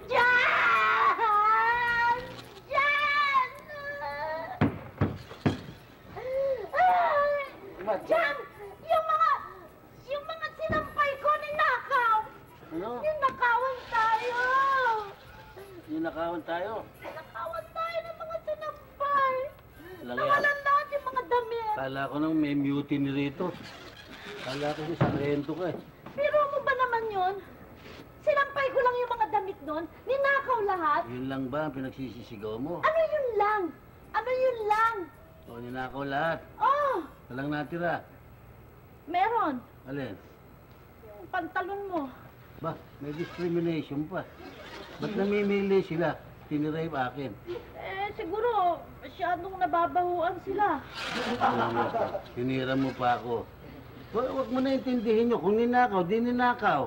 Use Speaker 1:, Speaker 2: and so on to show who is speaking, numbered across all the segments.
Speaker 1: Jan! Jan! Jan! Yung mga sinampay ko, ninakaw!
Speaker 2: Ano?
Speaker 1: Ninakawan tayo!
Speaker 2: Ninakawan tayo?
Speaker 1: Ninakawan tayo ng mga sinampay!
Speaker 2: Lang yan.
Speaker 1: Nawalan lahat yung mga damit!
Speaker 2: Kala ko nang may mutiny rito. Kala ko si Sargento ka eh.
Speaker 1: Pero mo ba naman yun? Sinampay ko lang yung mga damit doon. Ninakaw lahat.
Speaker 2: Yun lang ba ang pinagsisisigaw mo?
Speaker 1: Ano yun lang? Ano yun lang?
Speaker 2: O, ninakaw lahat.
Speaker 1: Oh!
Speaker 2: Walang natira.
Speaker 1: Meron.
Speaker 2: Alin?
Speaker 1: Yung pantalon mo.
Speaker 2: Ba, may discrimination pa. Ba't namimili sila? Tinirape akin.
Speaker 1: Siguro, masyadong nababahuan sila.
Speaker 2: Tinira mo pa ako. Huwag mo na intindihin nyo. Kung ninakaw, di ninakaw.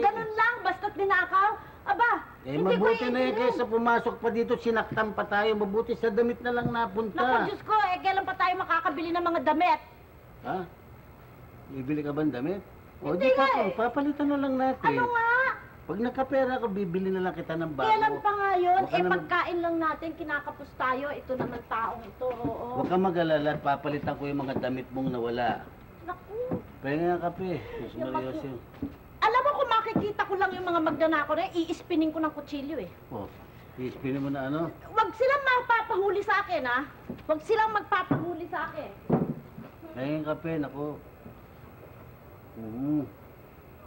Speaker 1: Ganun lang, basta't ninakaw. Aba, hindi ko
Speaker 2: mabuti na yun kaysa pumasok pa dito, sinaktan pa tayo. Mabuti sa damit na lang napunta.
Speaker 1: Naku, Diyos ko, kailan pa tayo makakabili ng mga damit?
Speaker 2: Ha? Bibili ka ba ng damit?
Speaker 1: Hindi nga eh.
Speaker 2: Papalitan na lang natin.
Speaker 1: Ano nga?
Speaker 2: Pag nakapera ka, bibili na lang kita ng bago.
Speaker 1: Kailan pa nga yun?
Speaker 2: Huwag ka naman-
Speaker 1: Pagkain lang natin, kinakapos tayo. Ito naman taong ito, oo.
Speaker 2: Huwag kang mag-alala at papalitan ko yung mga damit mong nawala.
Speaker 1: Naku.
Speaker 2: Pahinga nga kape. Mas
Speaker 1: Yung
Speaker 2: Mariosio.
Speaker 1: Alam mo kung makikita ko lang yung mga magnanakaw na, iispinin ko ng kutsilyo eh.
Speaker 2: Oh, iispinin mo na ano?
Speaker 1: Huwag silang magpapahuli sa akin, ha? Huwag silang magpapahuli sa akin.
Speaker 2: Pahinga kape, naku.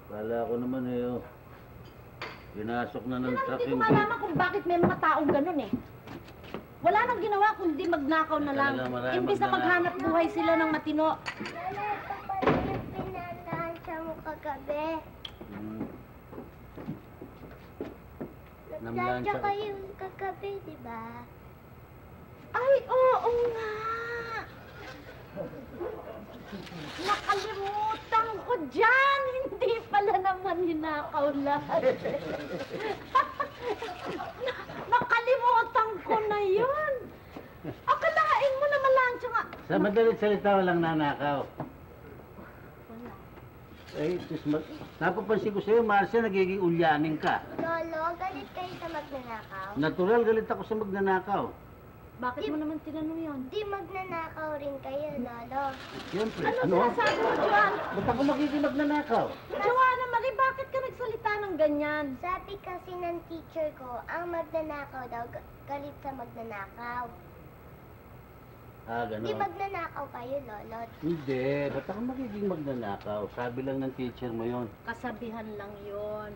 Speaker 2: Kala ko naman eh, oh. Pinasok na ng truck
Speaker 1: Hindi ko
Speaker 2: yung
Speaker 1: malaman kung bakit may mga taong ganun eh. Wala nang ginawa kundi magnakaw na lang.
Speaker 2: Talaga, marami
Speaker 1: Imbis na
Speaker 2: magnanakaw.
Speaker 1: maghanap buhay sila ng matino.
Speaker 3: Lala, ito pala yung pinatansya mo kagabi. Nagtansya kayo kagabi, di ba?
Speaker 1: Ay, oo nga. Nakalimutan ko dyan. Hindi pala naman hinakaw lahat. Nakalimutan ko na yun. Akalain mo na malansya nga.
Speaker 2: Sa madalit salita, walang nanakaw.
Speaker 1: Wala.
Speaker 2: Napapansin ko sa'yo, Marcia, nagiging ulyanin ka.
Speaker 3: Lolo, galit kayo sa magnanakaw?
Speaker 2: Natural, galit ako sa magnanakaw.
Speaker 1: Bakit mo naman tinanong yun?
Speaker 3: Di magnanakaw rin kayo, Lolo.
Speaker 2: Siyempre,
Speaker 1: Ano sinasabi mo, Joan?
Speaker 2: Ba't ako magiging magnanakaw?
Speaker 1: Joanna Marie, bakit ka nagsalita ng ganyan?
Speaker 3: Sabi kasi ng teacher ko, ang magnanakaw daw, galit sa magnanakaw. Di
Speaker 2: Gano'n.
Speaker 3: magnanakaw kayo, Lolo.
Speaker 2: Hindi, ba't ako magiging magnanakaw? Sabi lang ng teacher mo yon.
Speaker 1: Kasabihan lang yon.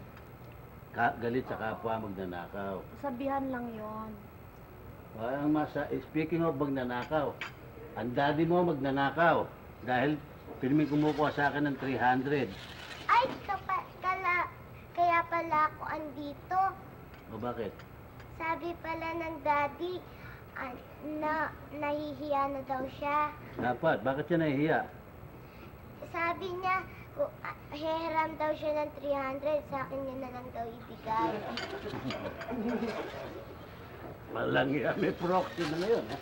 Speaker 2: Galit sa kapwa magnanakaw.
Speaker 1: Kasabihan lang yon.
Speaker 2: Speaking of magnanakaw, ang daddy mo magnanakaw dahil pirming kumukuha sa akin ng 300.
Speaker 3: Ay, kaya pala ako andito.
Speaker 2: O bakit?
Speaker 3: Sabi pala ng daddy, na nahihiya na daw siya.
Speaker 2: Dapat, bakit siya nahihiya?
Speaker 3: Sabi niya, heram daw siya ng 300, sa akin niya na lang daw ibigay.
Speaker 2: Malangya, may proxy na ngayon. Ha?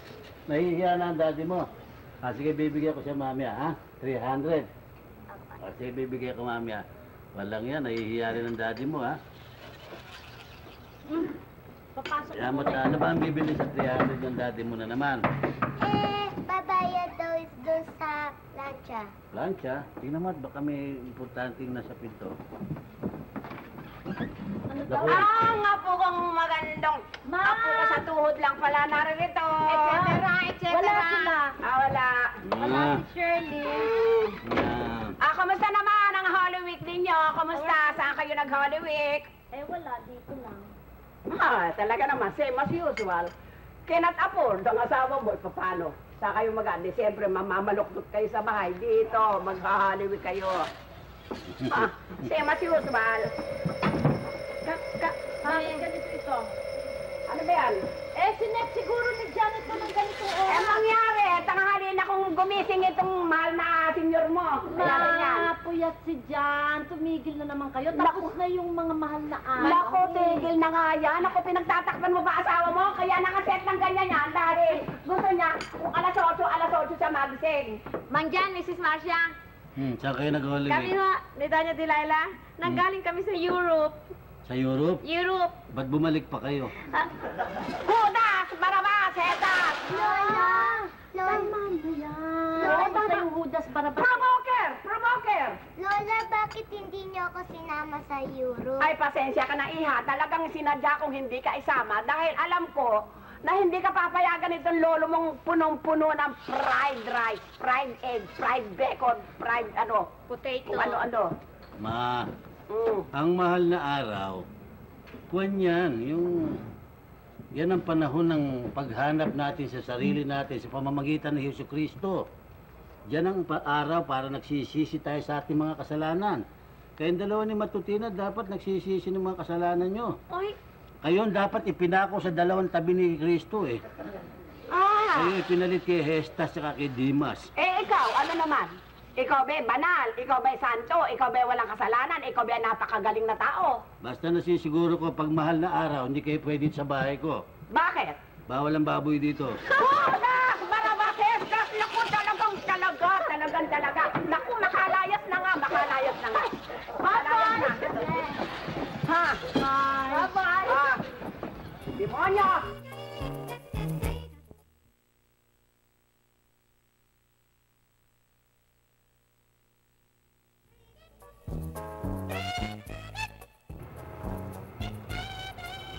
Speaker 2: Nahihiya na ang daddy mo. Sige, bibigyan ko siya mamaya, ha? 300. Sige, bibigyan ko mamaya. Walang yan, nahihiya rin ang daddy mo, ha?
Speaker 1: Papasok
Speaker 2: Kaya
Speaker 1: mo.
Speaker 2: ano ba ang bibili sa 300 ng daddy mo na naman?
Speaker 3: Babayad daw is doon sa plancha.
Speaker 2: Plancha? Tingnan mo, baka may importanteng nasa pinto.
Speaker 1: Ano daw?
Speaker 4: Nga po kong magandang. Apo ko sa tuhod lang pala naririto. Et cetera.
Speaker 1: Wala sila.
Speaker 4: Wala.
Speaker 1: Wala si Shirley.
Speaker 4: Kamusta naman ang Holy Week ninyo? Kamusta? Saan kayo nag-Holy Week?
Speaker 1: Wala. Dito lang.
Speaker 4: Talaga naman, same as usual. Cannot afford ang asawa mo, paano? Sa kayo mag-andi, siyempre mamamaluktot kayo sa bahay. Dito, mag-Holy Week kayo. Same as usual.
Speaker 1: Ganito ito.
Speaker 4: Ano ba yan?
Speaker 1: Sinet siguro ni Janet mo ng ganitong oras.
Speaker 4: Mangyari, tanghali na kung gumising itong mahal na senior mo. Kaya ganyan.
Speaker 1: Puyat si Jan. Tumigil na naman kayo. Tapos na yung mga mahal na araw.
Speaker 4: Naku, tigil na nga yan. Naku, pinagtatakpan mo ba asawa mo? Kaya nakaset ng ganyan yan dahil gusto niya kung alas 8 siya magising.
Speaker 5: Mang Jan, Mrs. Marcia.
Speaker 2: Saan kayo nag-holiday?
Speaker 5: Kami ho, ni Danya Delilah, nanggaling kami sa Europe.
Speaker 2: Sa Europe?
Speaker 5: Europe.
Speaker 2: Ba't bumalik pa kayo?
Speaker 4: Judas! Barabas! Hetas!
Speaker 3: Lola! Lola!
Speaker 1: Lola, ba yung Judas para ba?
Speaker 4: Provoker! Provoker!
Speaker 3: Lola, bakit hindi niyo ako sinama sa Europe?
Speaker 4: Ay, pasensya ka na, Iha. Talagang sinadya kong hindi ka isama dahil alam ko na hindi ka papayagan itong lolo mong punong-puno ng fried rice, fried egg, fried bacon, fried
Speaker 5: Potato.
Speaker 4: kung ano-ano.
Speaker 2: Ma, ang mahal na araw, kuwan yan, yan ang panahon ng paghanap natin sa sarili natin sa pamamagitan ng Hesus Kristo. Yan ang araw para nagsisisi tayo sa ating mga kasalanan. Kayong dalawa ni Matutina dapat nagsisisi ng mga kasalanan nyo.
Speaker 5: Oy,
Speaker 2: Kayon dapat ipinako sa dalawang tabi ni Kristo eh. Kayo ipinalit kay Hestas at kay Dimas.
Speaker 4: Ikaw, ano naman? Ikaw ba banal? Ikaw ba santo? Ikaw ba walang kasalanan? Ikaw ba napakagaling na tao?
Speaker 2: Basta nasisiguro ko pag mahal na araw, hindi kayo pwede sa bahay ko.
Speaker 4: Bakit?
Speaker 2: Bawal ang baboy dito.
Speaker 4: Judas! Barabas! Hetas! Naku, talaga. Naku, makalayas na nga. Makalayas na. Ha? Bye-bye! Demonyo!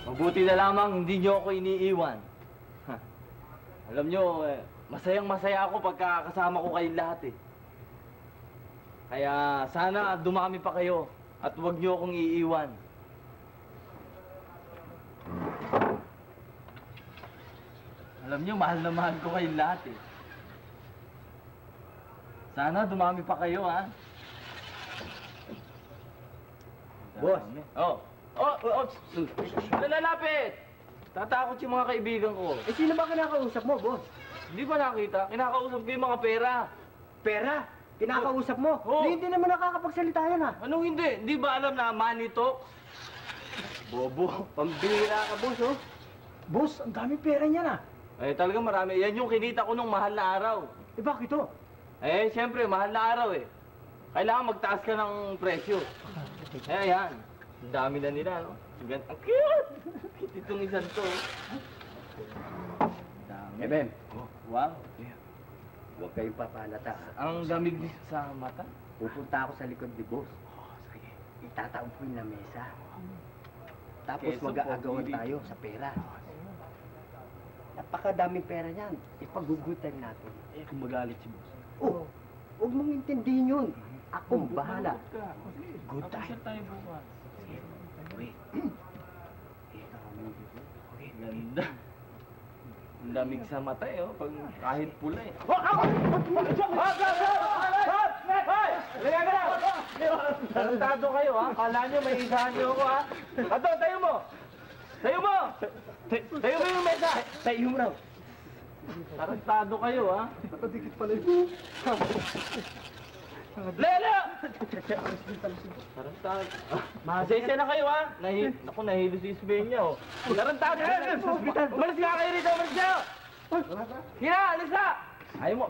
Speaker 6: Mabuti na lamang hindi niyo ako iniiwan. Ha. Alam niyo, masayang-masaya ako pagka kasama ko kayong lahat eh. Kaya sana dumami pa kayo at huwag niyo akong iiwan. Alam niyo, mahal na mahal ko kayong lahat eh. Sana dumami pa kayo, ha?
Speaker 2: Boss.
Speaker 6: Oh. Nalalapit! Tatakot yung mga kaibigan ko.
Speaker 7: Eh, sino ba kinakausap mo, boss?
Speaker 6: Hindi ba nakita? Kinakausap ko yung mga pera.
Speaker 7: Pera? Kinakausap mo?
Speaker 6: Oo.
Speaker 7: Eh, hindi naman nakakapagsalita yan, ha?
Speaker 6: Anong hindi? Hindi ba alam na money talks? Bobo.
Speaker 7: Pambira ka, boss, oh. Boss, ang daming pera niyan, ha?
Speaker 6: Eh, talagang marami. Yan yung kinita ko nung mahal na araw.
Speaker 7: Eh, bakit, oh?
Speaker 6: Eh, siyempre, mahal na araw eh. Kailangan magtaas ka ng presyo. Eh, yan. Ang dami na nila, no? Ang cute! Cute itong isang to. Dami.
Speaker 7: Eh, Ben.
Speaker 6: Oh, wow.
Speaker 7: Huwag kayong papalata.
Speaker 6: Ang damig sa mata.
Speaker 7: Pupunta ako sa likod ni boss. Sige. Itataon ko yung lamesa. Tapos
Speaker 6: Keso,
Speaker 7: mag-aagawan
Speaker 6: pili.
Speaker 7: tayo sa pera. Napakadaming pera niyan. Ipagugutan natin.
Speaker 6: Eh, kung magalit si boss.
Speaker 7: Oh, huwag mong intindihin yun. Akong bahala.
Speaker 6: Good
Speaker 7: Good time.
Speaker 6: tayo bukas.
Speaker 7: Uy.
Speaker 6: Ganda. Ang lamig sa mata eh, oh. Pag kahit pula eh. Tarantado kayo, ha? Kala nyo may isahan nyo ako, ha? Ato, tayo mo! Tayo mo! Tayo mo yung mesa!
Speaker 7: Tayo mo raw.
Speaker 6: Tarantado kayo, ha? Nakadikit pala yun. Lelo! Tarantado. Masensya na kayo, ha? Naku, nahilo si Isbenya, oh. Tarantado! Umalis ka kayo rito! Umalis kayo! Hina, alis ka! Ayaw mo.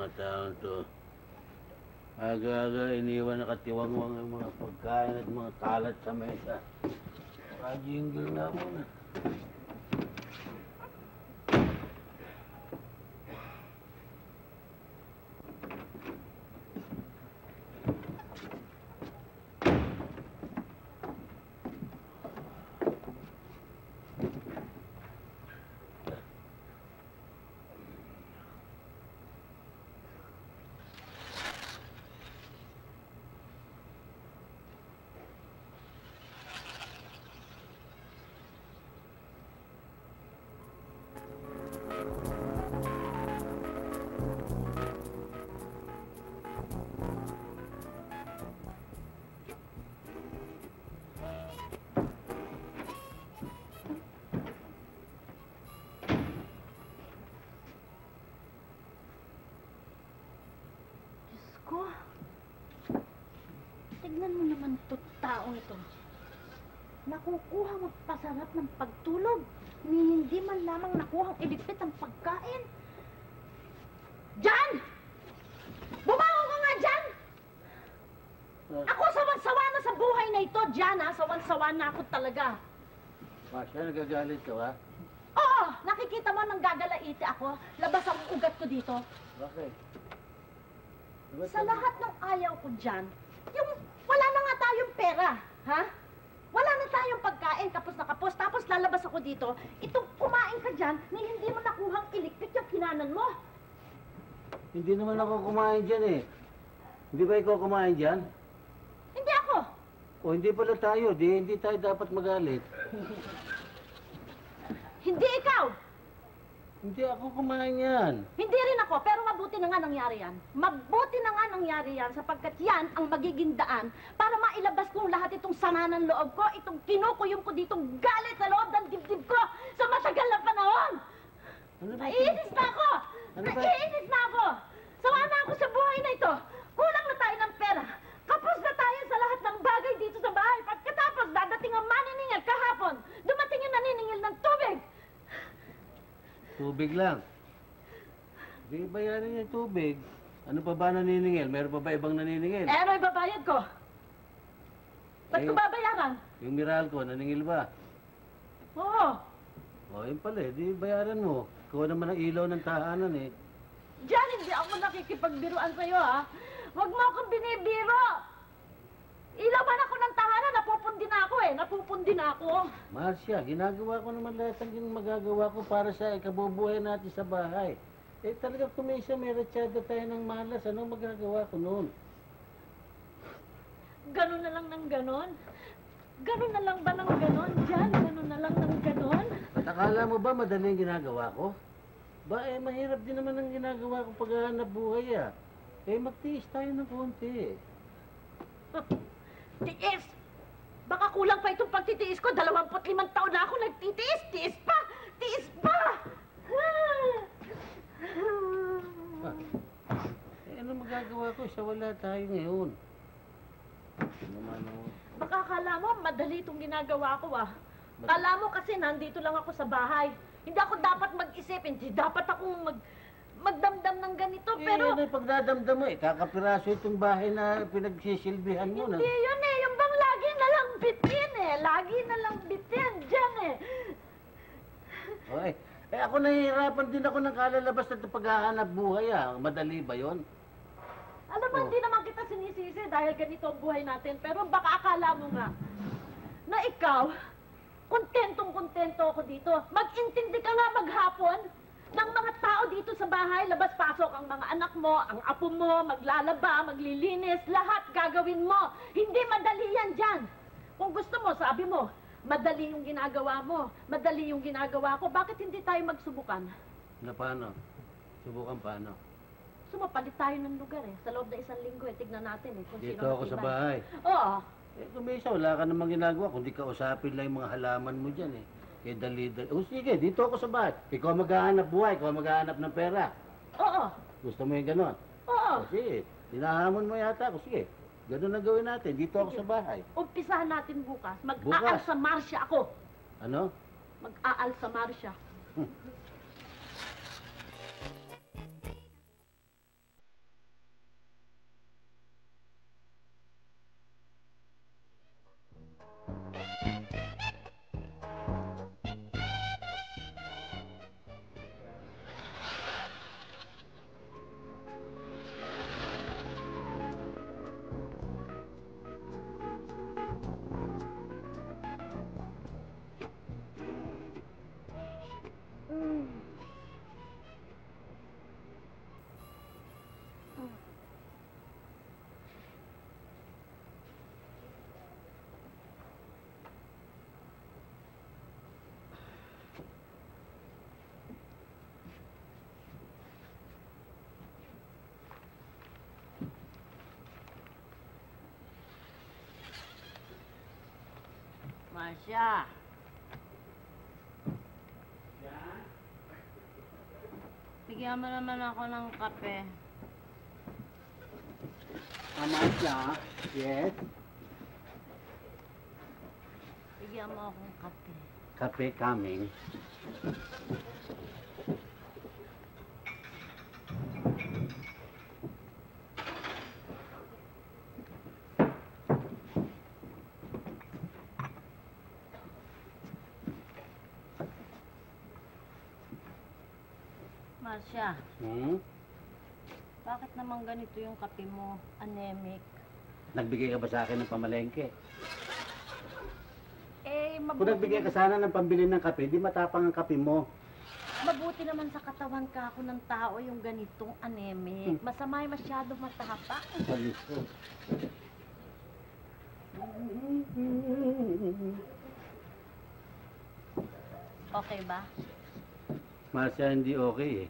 Speaker 2: mga taon to. Aga-aga iniwan nakatiwangwang ang mga pagkain at mga kalat sa mesa. Pakajingle na muna.
Speaker 1: Ko, tignan mo naman ito, taong ito. Nakukuha magpasarap ng pagtulog, ni hindi man lamang nakuhang iligpit ang pagkain. Jan! Bumangon ka nga, Jan! Ako sawan-sawa na sa buhay na ito, Jan, ha? Sawan-sawa na ako talaga.
Speaker 2: Masya, nagagalit ka ba?
Speaker 1: Oo, nakikita mo nang gagalaiti ako. Labas ang ugat ko dito.
Speaker 2: Bakit?
Speaker 1: Sa lahat ng ayaw ko dyan, yung wala na nga tayong pera, ha? Wala na tayong pagkain, kapos na kapos, tapos lalabas ako dito, itong kumain ka dyan, ni hindi mo nakuhang iligpit yung kinanan mo.
Speaker 2: Hindi naman ako kumain dyan eh. Hindi ba ikaw kumain dyan?
Speaker 1: Hindi ako.
Speaker 2: O hindi pala tayo, hindi tayo dapat magalit.
Speaker 1: Hindi ikaw.
Speaker 2: Hindi ako kumain yan.
Speaker 1: Hindi rin ako, pero mabuti na nga nangyari yan. Mabuti na nga nangyari yan sapagkat yan ang magiging daan para mailabas ko lahat itong sama ng loob ko, itong kinukuyom ko ditong galit sa loob ng dibdib ko sa matagal na panahon.
Speaker 2: Ano ba?
Speaker 1: Naiinis na ako!
Speaker 2: Ano ba?
Speaker 1: Naiinis na ako! Sawa na ako sa buhay na ito. Kulang na tayo ng pera. Kapos na tayo sa lahat ng bagay dito sa bahay. Pagkatapos dadating ang maniningil kahapon. Dumating yung naniningil ng tubig.
Speaker 2: Tubig lang. Di bayarin yung tubig. Ano pa ba naniningil? Meron pa ba ibang naniningil?
Speaker 1: Eh, ano ibabayad ko? Ba't ko
Speaker 2: Eh.
Speaker 1: babayaran?
Speaker 2: Yung Meralco, naningil ba?
Speaker 1: Oo.
Speaker 2: O, yun pala eh. Di bayaran mo. Ikaw naman ang ilaw ng tahanan eh.
Speaker 1: Diyan, hindi ako nakikipagbiruan sa'yo, ha? Huwag mo akong binibiro! Ilawan ako ng tahanan, napupundi na ako eh. Napupundi na ako.
Speaker 2: Marcia, ginagawa ko naman lahat ang magagawa ko para sa ikabubuhay natin sa bahay. Eh talaga kumisa, may ratsyada tayo ng malas. Anong magagawa ko noon?
Speaker 1: Ganon na lang ng ganon? Ganon na lang ba ng ganon? Diyan, ganon na lang ng ganon?
Speaker 2: At akala mo ba madali ang ginagawa ko? Ba eh, mahirap din naman ang ginagawa ko paghahanap buhay ah. Eh magtiis tayo ng konti.
Speaker 1: Tiis! Baka kulang pa itong pagtitiis ko. 25 taon na ako nagtitiis. Tiis pa! Tiis pa!
Speaker 2: Eh ano magagawa ko? Sa wala tayo ngayon. Ano naman oh.
Speaker 1: Baka kala mo, madali itong ginagawa ko ah. Kala mo kasi nandito lang ako sa bahay. Hindi ako dapat mag-isip, hindi dapat akong magdamdam ng ganito, pero...
Speaker 2: Eh, ano yung pagdadamdam mo eh? Kakapiraso itong bahay na pinagsisilbihan mo na.
Speaker 1: Hindi yun eh, yung bang lagi na lang bitin eh. Lagi na lang bitin, dyan eh.
Speaker 2: Okay. Eh ako nahihirapan din ako ng kalalabas na paghahanap buhay ah. Madali ba yon?
Speaker 1: Alam mo,
Speaker 2: Oh.
Speaker 1: hindi naman kita sinisisi dahil ganito ang buhay natin. Pero baka akala mo nga na ikaw, kontentong-kontento ako dito. Mag-intindi ka nga maghapon ng mga tao dito sa bahay. Labas-pasok ang mga anak mo, ang apo mo, maglalaba, maglilinis, lahat gagawin mo. Hindi madali yan dyan. Kung gusto mo, sabi mo, madali yung ginagawa mo, madali yung ginagawa ko. Bakit hindi tayo magsubukan?
Speaker 2: Na paano? Subukan paano?
Speaker 1: Sumapalit tayo ng lugar eh. Sa loob na 1 linggo eh. Tignan natin eh. Kung
Speaker 2: Dito
Speaker 1: sino
Speaker 2: ako sa
Speaker 1: matibay.
Speaker 2: bahay.
Speaker 1: Oo.
Speaker 2: Eh kumisa, wala ka namang ginagawa. Kundi kausapin lang yung mga halaman mo dyan eh. Eh dali-dali. O sige, dito ako sa bahay. Ikaw maghahanap buhay, ikaw maghahanap ng pera.
Speaker 1: Oo.
Speaker 2: Gusto mo yung ganon?
Speaker 1: Oo.
Speaker 2: O sige, hinahamon mo yata ako. Sige, ganon na gawin natin. Dito ako
Speaker 1: Sige.
Speaker 2: sa bahay.
Speaker 1: Umpisahan natin bukas.
Speaker 2: Bukas?
Speaker 1: Mag-aalsa Marcia ako.
Speaker 2: Ano?
Speaker 1: Mag-aalsa Marcia. Marcia. Bigyan mo naman ako ng kape.
Speaker 2: Marcia, yes?
Speaker 1: Bigyan mo akong kape.
Speaker 2: Kape coming.
Speaker 1: Marcia,
Speaker 2: Hmm?
Speaker 1: bakit naman ganito yung kape mo? Anemic.
Speaker 2: Nagbigay ka ba sa akin ng pamalengke? Kung
Speaker 1: Mabuti,
Speaker 2: nagbigay ka sana ng pambili ng kape, di matapang ang kape mo.
Speaker 1: mabuti naman sa katawan ka ako ng tao yung ganitong anemic. Masama yung masyado matapang.
Speaker 2: Palis ko.
Speaker 1: Okay ba?
Speaker 2: Marcia, hindi okay eh.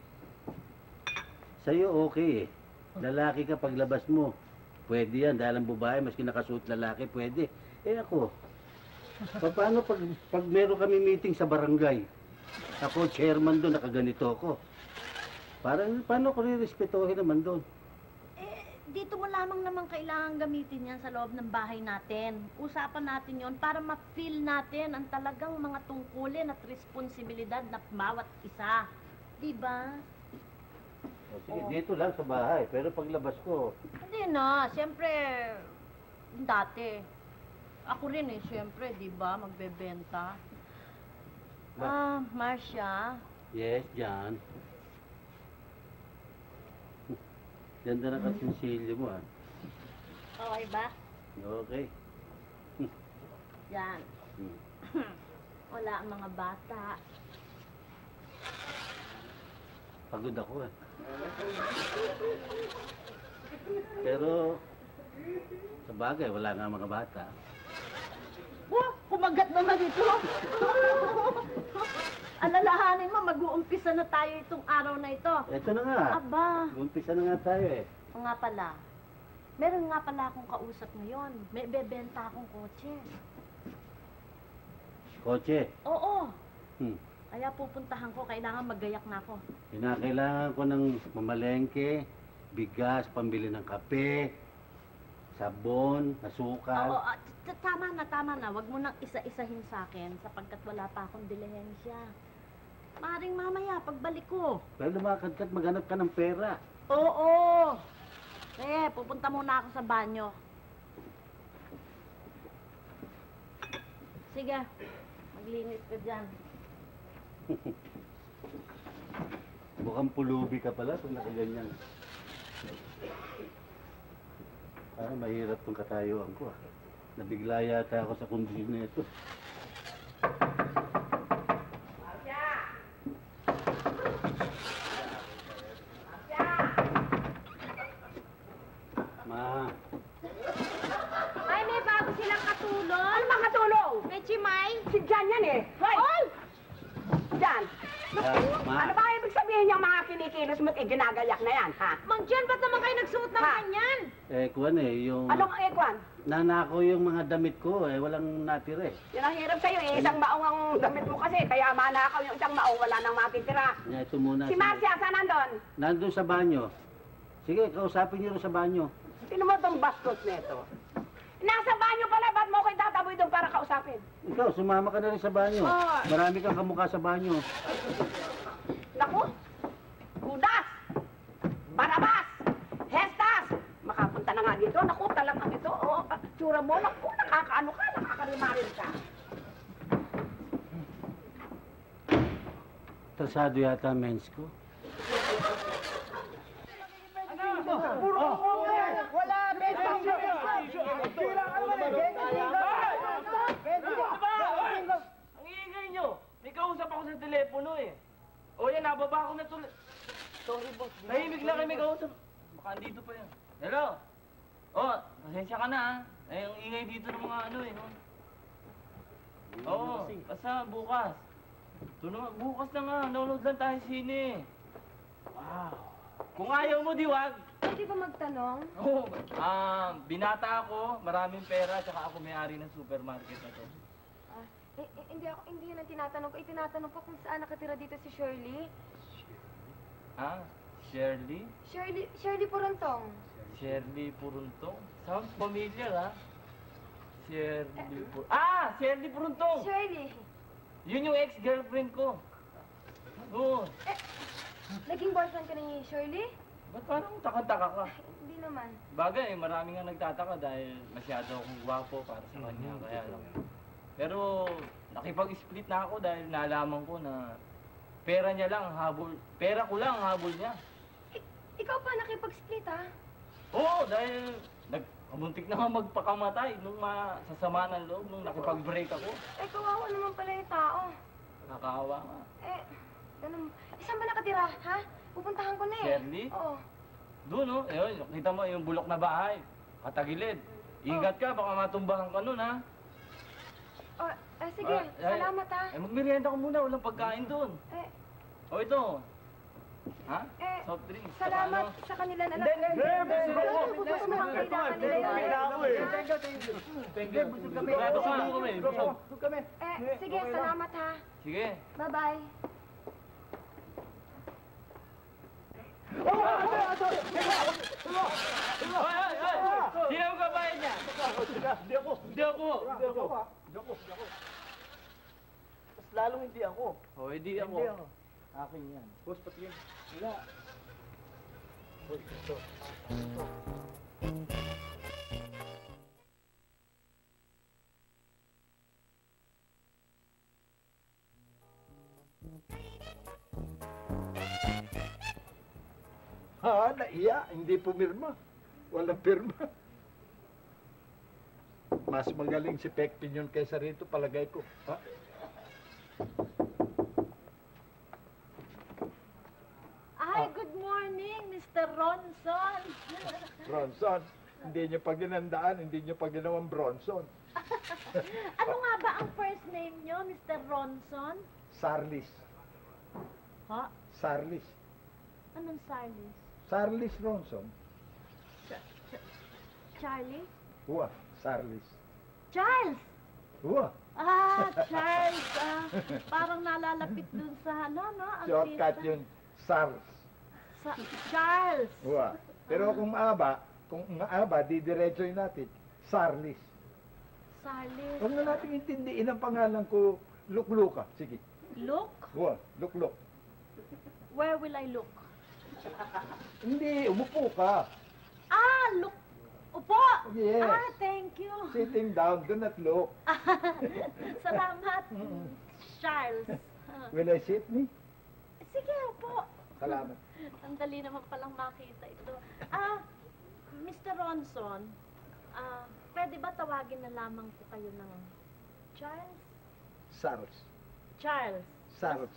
Speaker 2: Sa'yo okay eh. Lalaki ka paglabas mo. Pwede yan, dahil ang babae, maski nakasuot lalaki, pwede. Eh ako, paano pag meron kami meeting sa barangay? Ako, chairman doon, nakaganito ako. Paano ko rin-respetohin naman doon?
Speaker 1: Dito mo lamang naman kailangan gamitin yan sa loob ng bahay natin. Usapan natin yon para ma-feel natin ang talagang mga tungkulin at responsibilidad na bawat isa. Diba?
Speaker 2: O, sige, dito lang sa bahay, pero paglabas ko,
Speaker 1: Hindi na, siyempre, dati. Ako rin eh, siyempre, diba, magbebenta. Marcia,
Speaker 2: yes, John. Ganda ng kasinsilyo mo ah.
Speaker 1: okay ba?
Speaker 2: Okay.
Speaker 1: Yan.
Speaker 2: Hmm.
Speaker 1: Wala ang mga bata.
Speaker 2: Pagod ako eh. Pero, sa bagay, wala nga mga bata.
Speaker 1: Wah, kumagat naman ito. Alalahanin mo, mag-uumpisa na tayo itong araw na ito.
Speaker 2: Ito na nga.
Speaker 1: Aba,
Speaker 2: Umpisa na nga tayo eh.
Speaker 1: o nga pala. Meron nga pala akong kausap ngayon. May bebenta akong kotse.
Speaker 2: Kotse.
Speaker 1: Oo.
Speaker 2: Hmm.
Speaker 1: Kaya pupuntahan ko, kailangan maggayak na ako.
Speaker 2: Kinakailangan ko ng mamalengke, bigas, pambili ng kape, sabon, asukal.
Speaker 1: Oo, tama na. Huwag mo nang isa-isahin sa akin sapagkat wala pa akong dilihensya. Maring mamaya, pagbalik ko.
Speaker 2: Pero lumakad-kad, maghanap ka ng pera.
Speaker 1: Oo. Pupunta muna ako sa banyo. Sige, maglinis ka dyan.
Speaker 2: Mukhang pulubi ka pala kung nakaganyan. Parang mahirap tong katayuan ko ah. Nabigla yata ako sa kondisyon na ito. Ma,
Speaker 5: Ay, may bago silang katulong.
Speaker 4: Ano bang katulong?
Speaker 5: May chimay.
Speaker 4: Si Jan yan eh. Hoy! Jan!
Speaker 2: ma,
Speaker 4: Ano ba ibig sabihin yung mga kinikilos mo't ginagayak na yan, ha?
Speaker 5: Mang Jan, ba't naman kayo nagsuot ng
Speaker 4: Ha?
Speaker 5: ganyan?
Speaker 2: kuwan eh, yung
Speaker 4: Anong ekwan?
Speaker 2: nanako yung mga damit ko eh, walang natira eh.
Speaker 4: Yan ang hirap sa'yo eh. Isang maong ang damit mo kasi. Kaya manakaw yung isang maong wala nang matitira.
Speaker 2: Yeah, ito muna.
Speaker 4: Si Marcia, saan nandun?
Speaker 2: Nandun sa banyo. Sige, kausapin niyo rin sa banyo.
Speaker 4: Sino mo itong bastos nito? Nasa banyo pala, ba't mo ko itataboy doon para kausapin?
Speaker 2: Ikaw, sumama ka na rin sa banyo.
Speaker 4: Oo.
Speaker 2: Marami kang kamukha sa banyo.
Speaker 4: Naku! Judas! Barabas! Hestas! Makapunta na nga dito. Naku, talagang ito. Oh, tsura mo. Naku, nakakaano ka. Nakakarimarin ka.
Speaker 2: Trasado yata ang mens ko.
Speaker 6: Ang iingay nyo! May kausap ako sa telepono eh. O yan, nababa ako na tuloy. Sorry boss. Nahimig lang kayo may kausap. Baka andito pa yan. Hello? Oh, pasensya ka na ah. Eh, ang ingay dito ng mga ano eh. No? Oo, basta bukas. Ito na nga, bukas na nga. Nanonood lang tayo sine. Wow. Kung ayaw mo, diwag.
Speaker 5: Pwede ba magtanong?
Speaker 6: Oo, binata ako, maraming pera, tsaka ako may-ari ng supermarket na to.
Speaker 5: Hindi yun ang tinatanong ko. Itinatanong ko kung saan nakatira dito si Shirley.
Speaker 6: Ah, Shirley?
Speaker 5: Shirley Puruntong.
Speaker 6: Shirley Puruntong? Sounds familiar, ha? Shirley Puruntong!
Speaker 5: Shirley!
Speaker 6: Yun yung ex-girlfriend ko. Oo.
Speaker 5: Naging boyfriend ka ni Shirley?
Speaker 6: Ba't parang takang-taka ka?
Speaker 5: Hindi naman.
Speaker 6: Bagay, marami nga nagtataka dahil masyado akong gwapo para sa kanya, kaya lang. Pero nakipag-split na ako dahil nalaman ko na pera niya lang ang habol, pera ko lang ang habol niya.
Speaker 5: Ikaw pa nakipag-split, ha?
Speaker 6: Oo, dahil muntik na nga magpakamatay nung masasama ng loob nung nakipag-break ako.
Speaker 5: Kawawa naman pala yung tao.
Speaker 6: Nakakawa nga.
Speaker 5: Ganun. Saan ba nakatira, ha? Pupuntahan ko na eh.
Speaker 6: Shirley?
Speaker 5: Oo.
Speaker 6: Doon, no? Ayun, nakita mo yung bulok na bahay. Katagilid. Ingat ka, baka matumbahan ka nun, ha?
Speaker 5: Sige. Salamat, ha?
Speaker 6: Magmerienda ko muna, walang pagkain doon. O ito. Ha? Soft drinks.
Speaker 5: Salamat sa kanila na lang. Busog na ang kailangan nila yun.
Speaker 6: Thank you. Sigurado ka ako kami.
Speaker 5: Sige, salamat, ha?
Speaker 6: Sige.
Speaker 5: Bye-bye.
Speaker 6: Sino ang kabayan niya?
Speaker 7: Hindi ako. Mas lalong hindi ako.
Speaker 6: O, hindi ako. Akin yan.
Speaker 7: Boss, pati yan.
Speaker 6: Wala.
Speaker 7: Boss, ito. Naiya. Hindi pumirma. Walang pirma. Mas magaling si Pekpin yun kaysa rito, palagay ko. Ha?
Speaker 1: Good morning, Mr. Ronson.
Speaker 7: Bronson. Hindi nyo pa ginandaan, hindi nyo pa ginawang Bronson.
Speaker 1: Ano nga ba ang first name nyo, Mr. Ronson?
Speaker 7: Sarlis.
Speaker 1: Ha?
Speaker 7: Sarlis.
Speaker 1: Anong Sarlis?
Speaker 7: Sarlis Ronson.
Speaker 1: Charlie?
Speaker 7: Huwa, Sarlis.
Speaker 1: Charles!
Speaker 7: Huwa.
Speaker 1: Charles. Parang nalalapit dun sa ano, no?
Speaker 7: Shortcut yun. Sars.
Speaker 1: Charles.
Speaker 7: Huwa. Pero kung maaba, didiretsoy natin. Sarlis.
Speaker 1: Sarlis.
Speaker 7: Huwag na natin intindihin ang pangalan ko, Lukluka. Sige.
Speaker 1: Look?
Speaker 7: Huwa, Lukluk.
Speaker 1: Where will I look?
Speaker 7: Hindi, umupo ka.
Speaker 1: Look. Upo!
Speaker 7: Yes.
Speaker 1: Thank you.
Speaker 7: Sitting down, do not look.
Speaker 1: Salamat, Charles.
Speaker 7: Will I sit me?
Speaker 1: Sige, upo.
Speaker 7: Salamat.
Speaker 1: Ang dali naman palang makita ito. Mr. Ronson, pwede ba tawagin na lamang ko kayo ng Charles?
Speaker 7: Sars.
Speaker 1: Charles.
Speaker 7: Sars.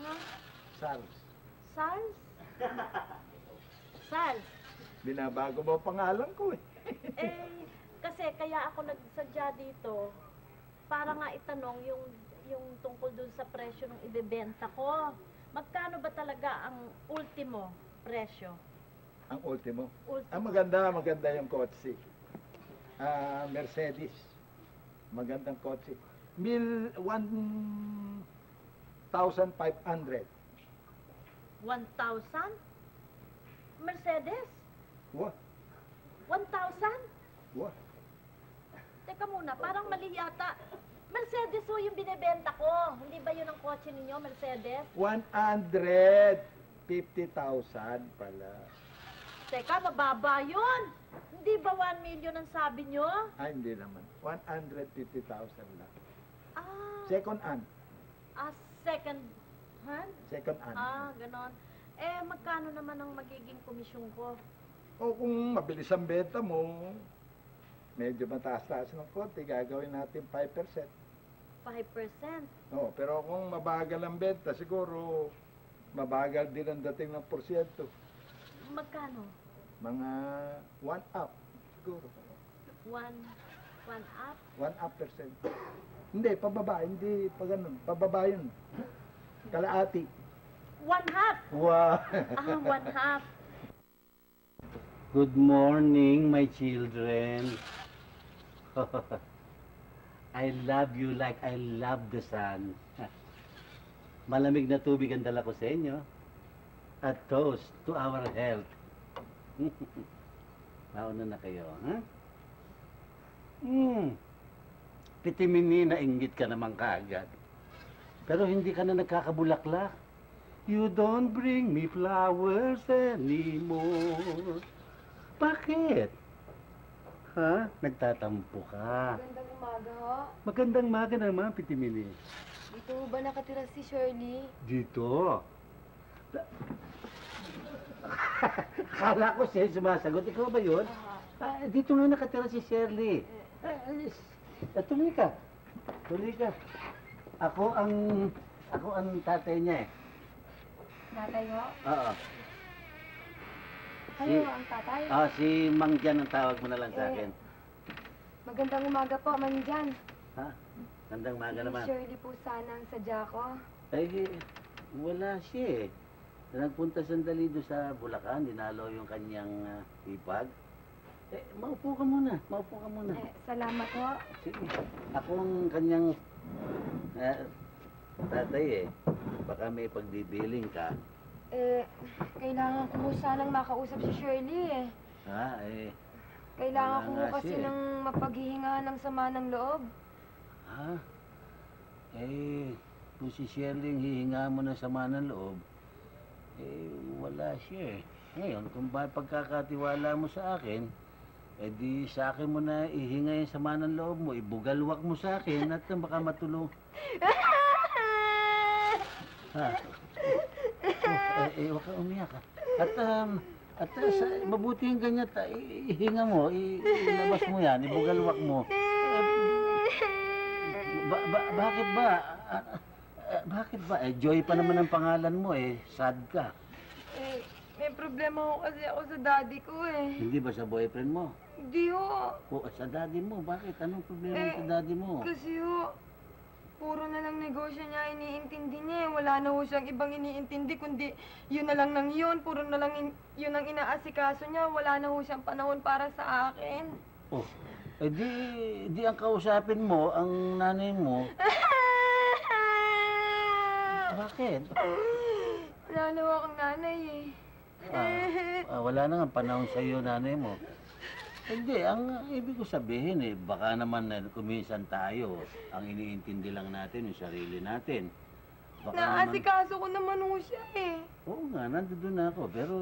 Speaker 1: Ha?
Speaker 7: Sars.
Speaker 1: Charles? Charles.
Speaker 7: Binabago mo ang pangalan ko eh.
Speaker 1: Kasi kaya ako nagsadya dito para nga itanong yung tungkol dun sa presyo ng ibebenta ko. Magkano ba talaga ang ultimo presyo?
Speaker 7: Ang ultimo?
Speaker 1: Ultimo.
Speaker 7: Maganda yung kotse. Mercedes. Magandang kotse. 1,500.
Speaker 1: 1,000? Mercedes?
Speaker 7: Wah,
Speaker 1: 1,000?
Speaker 7: wah.
Speaker 1: Teka muna, parang mali yata. Mercedes ho yung binibenta ko. Hindi ba yun ang kotse ninyo, Mercedes?
Speaker 7: 150,000 pala.
Speaker 1: Teka, mababa yun. Hindi ba 1 million ang sabi nyo?
Speaker 7: Hindi naman. 150,000 lang. Second hand.
Speaker 1: Second hand?
Speaker 7: Second hand.
Speaker 1: Ganon. Magkano naman ang magiging komisyon ko?
Speaker 7: O kung mabilis ang benta mo, medyo mataas-taas ng konti, gagawin natin 5%.
Speaker 1: 5%?
Speaker 7: No, pero kung mabagal ang benta, siguro mabagal din ang dating ng porsyento.
Speaker 1: Magkano?
Speaker 7: Mga 1 up, siguro.
Speaker 1: 1 up?
Speaker 7: 1%. Hindi, pababa, hindi pa ganun. Pababa yun. Kalaati.
Speaker 1: 1/2?
Speaker 7: Wow!
Speaker 1: 1/2.
Speaker 2: Good morning, my children. I love you like I love the sun. Malamig na tubig ang dala ko sa inyo. A toast to our health. Mauna na kayo, ha? Pitimini na inggit ka naman kaagad. Pero hindi ka na nagkakabulaklak. You don't bring me flowers anymore. Bakit? Ha? Nagtatampo ka.
Speaker 5: Magandang umaga ho.
Speaker 2: Magandang maga naman, Pitimini.
Speaker 5: Dito ho ba nakatira si Shirley?
Speaker 2: Dito. Akala ko siya sumasagot. Ikaw ba yun? Dito nga nakatira si Shirley. Tuloy ka. Tuloy ka. Ako ang tatay niya eh.
Speaker 5: Tatay ho?
Speaker 2: Oo.
Speaker 5: Kayo ang tatay?
Speaker 2: Si Mang Jan ang tawag mo na lang sa akin.
Speaker 5: Magandang umaga po, Manjan.
Speaker 2: Ha? Gandang maga
Speaker 5: Si
Speaker 2: naman.
Speaker 5: Shirley po sana ang sadya ko.
Speaker 2: Ay, wala siya eh. Nagpunta sandali doon sa Bulacan, dinalo yung kanyang ipag. Maupo ka muna, maupo ka muna.
Speaker 5: Salamat ho.
Speaker 2: Sige, ako ang kanyang tatay eh. Baka may pagbibiling ka.
Speaker 5: Kailangan ko po sanang makausap si Shirley eh. Kailangan ko
Speaker 2: wala nga
Speaker 5: kasi
Speaker 2: siya eh.
Speaker 5: ng mapaghihingahan ng sama ng loob.
Speaker 2: Kung si Shirley ang hihinga mo ng sama ng loob, wala siya eh. Ngayon, kung ba pagkakatiwala mo sa akin, di sa akin mo na ihinga yung sama ng loob mo, ibugalwak mo sa akin at baka matulong. Huwag ka umiyak ha. At mabuti yung ganyan, ihinga mo, ilabas mo yan, ibugalwak mo. Bakit ba? Bakit ba? Joy pa naman ang pangalan mo sad ka.
Speaker 5: May problema ho kasi ako sa daddy ko eh.
Speaker 2: Hindi ba sa boyfriend mo?
Speaker 5: Hindi ho.
Speaker 2: Sa daddy mo, bakit? Anong problema sa daddy mo?
Speaker 5: Kasi ho, puro na lang negosyo niya iniintindi niya eh. Wala na ho siyang ibang iniintindi kundi yun na lang nang yun. Puro na lang yun ang inaasikaso niya. Wala na ho siyang panahon para sa akin.
Speaker 2: Di ang kausapin mo, ang nanay mo. Bakit?
Speaker 5: Wala na ho akong nanay eh.
Speaker 2: Wala na nga panahon sa iyo, nanay mo. Hindi, ang ibig ko sabihin baka naman kuminsan tayo, ang iniintindi lang natin yung sarili natin.
Speaker 5: Naasikaso ko naman ho siya eh.
Speaker 2: Oo nga, nandun na ako, pero